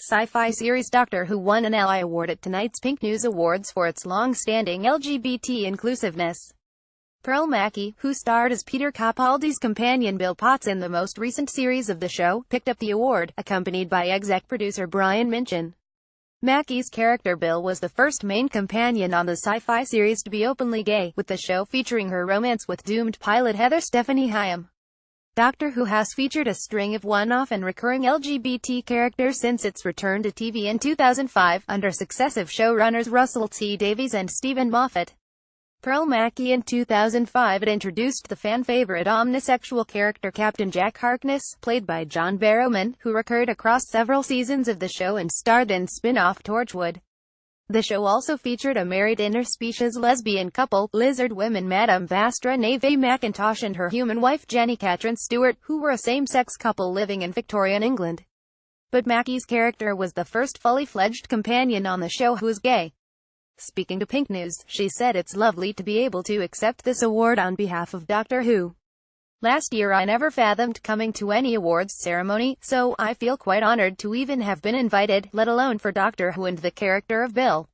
sci-fi series Doctor Who won an Ally Award at tonight's PinkNews Awards for its long-standing LGBT inclusiveness. Pearl Mackie, who starred as Peter Capaldi's companion Bill Potts in the most recent series of the show, picked up the award, accompanied by exec producer Brian Minchin. Mackie's character Bill was the first main companion on the sci-fi series to be openly gay, with the show featuring her romance with doomed pilot Heather Stephanie Hyam. Doctor Who has featured a string of one-off and recurring LGBT characters since its return to TV in 2005, under successive showrunners Russell T Davies and Stephen Moffat. Pearl Mackie in 2005 it introduced the fan-favorite omnisexual character Captain Jack Harkness, played by John Barrowman, who recurred across several seasons of the show and starred in spin-off Torchwood. The show also featured a married interspecies lesbian couple, lizard women Madame Vastra Neve Mackintosh and her human wife Jenny Catherine Stewart, who were a same-sex couple living in Victorian England. But Mackie's character was the first fully-fledged companion on the show who was gay. Speaking to Pink News, she said it's lovely to be able to accept this award on behalf of Doctor Who. Last year I never fathomed coming to any awards ceremony, so I feel quite honored to even have been invited, let alone for Doctor Who and the character of Bill.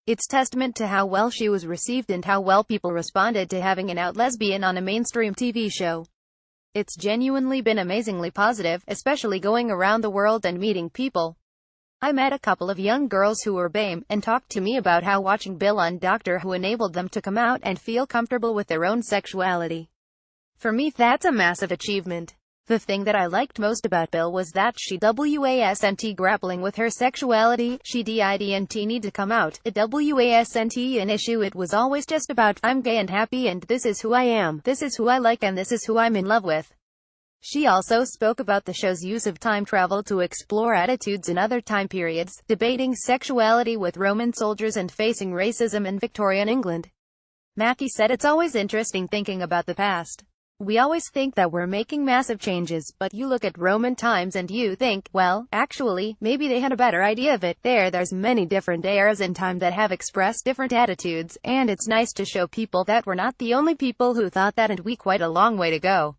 It's testament to how well she was received and how well people responded to having an out lesbian on a mainstream TV show. It's genuinely been amazingly positive, especially going around the world and meeting people. I met a couple of young girls who were BAME, and talked to me about how watching Bill on Doctor Who enabled them to come out and feel comfortable with their own sexuality. For me that's a massive achievement. The thing that I liked most about Bill was that she wasn't grappling with her sexuality, she didn't need to come out, it wasn't an issue, it was always just about, I'm gay and happy and this is who I am, this is who I like and this is who I'm in love with. She also spoke about the show's use of time travel to explore attitudes in other time periods, debating sexuality with Roman soldiers and facing racism in Victorian England. Mackie said it's always interesting thinking about the past. We always think that we're making massive changes, but you look at Roman times and you think, well, actually, maybe they had a better idea of it. There's many different eras in time that have expressed different attitudes, and it's nice to show people that we're not the only people who thought that and we quite a long way to go.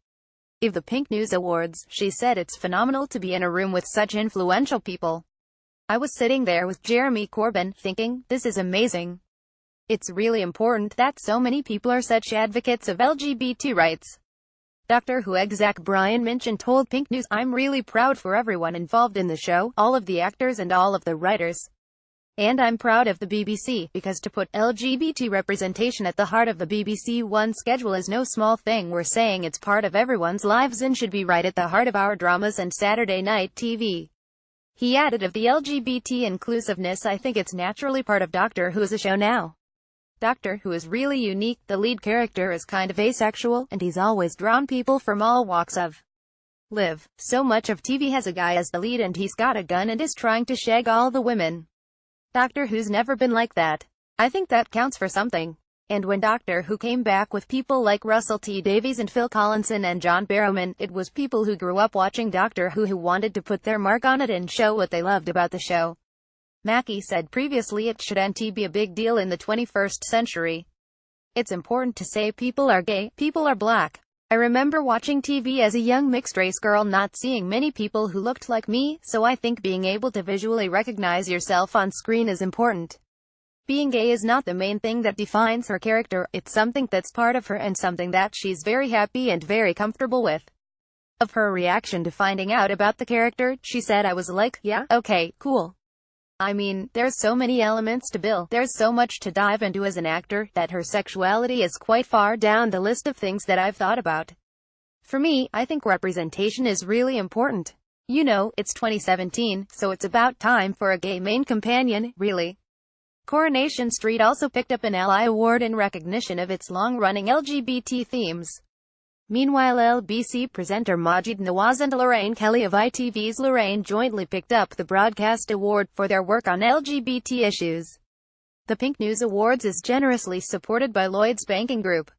Of the PinkNews Awards, she said it's phenomenal to be in a room with such influential people. I was sitting there with Jeremy Corbyn, thinking, this is amazing. It's really important that so many people are such advocates of LGBT rights. Doctor Who exec Brian Minchin told Pink News, I'm really proud for everyone involved in the show, all of the actors and all of the writers. And I'm proud of the BBC, because to put LGBT representation at the heart of the BBC One schedule is no small thing. We're saying it's part of everyone's lives and should be right at the heart of our dramas and Saturday night TV. He added, of the LGBT inclusiveness, I think it's naturally part of Doctor Who as a show now. Doctor Who is really unique, the lead character is kind of asexual, and he's always drawn people from all walks of life. So much of TV has a guy as the lead and he's got a gun and is trying to shag all the women. Doctor Who's never been like that. I think that counts for something. And when Doctor Who came back with people like Russell T Davies and Phil Collinson and John Barrowman, it was people who grew up watching Doctor Who wanted to put their mark on it and show what they loved about the show. Mackie said previously it shouldn't be a big deal in the 21st century. It's important to say people are gay, people are black. I remember watching TV as a young mixed-race girl, not seeing many people who looked like me, so I think being able to visually recognize yourself on screen is important. Being gay is not the main thing that defines her character, it's something that's part of her and something that she's very happy and very comfortable with. Of her reaction to finding out about the character, she said, I was like, yeah, okay, cool. I mean, there's so many elements to Bill, there's so much to dive into as an actor, that her sexuality is quite far down the list of things that I've thought about. For me, I think representation is really important. You know, it's 2017, so it's about time for a gay main companion, really. Coronation Street also picked up an Ally Award in recognition of its long-running LGBT themes. Meanwhile, LBC presenter Majid Nawaz and Lorraine Kelly of ITV's Lorraine jointly picked up the Broadcast Award for their work on LGBT issues. The PinkNews Awards is generously supported by Lloyds Banking Group.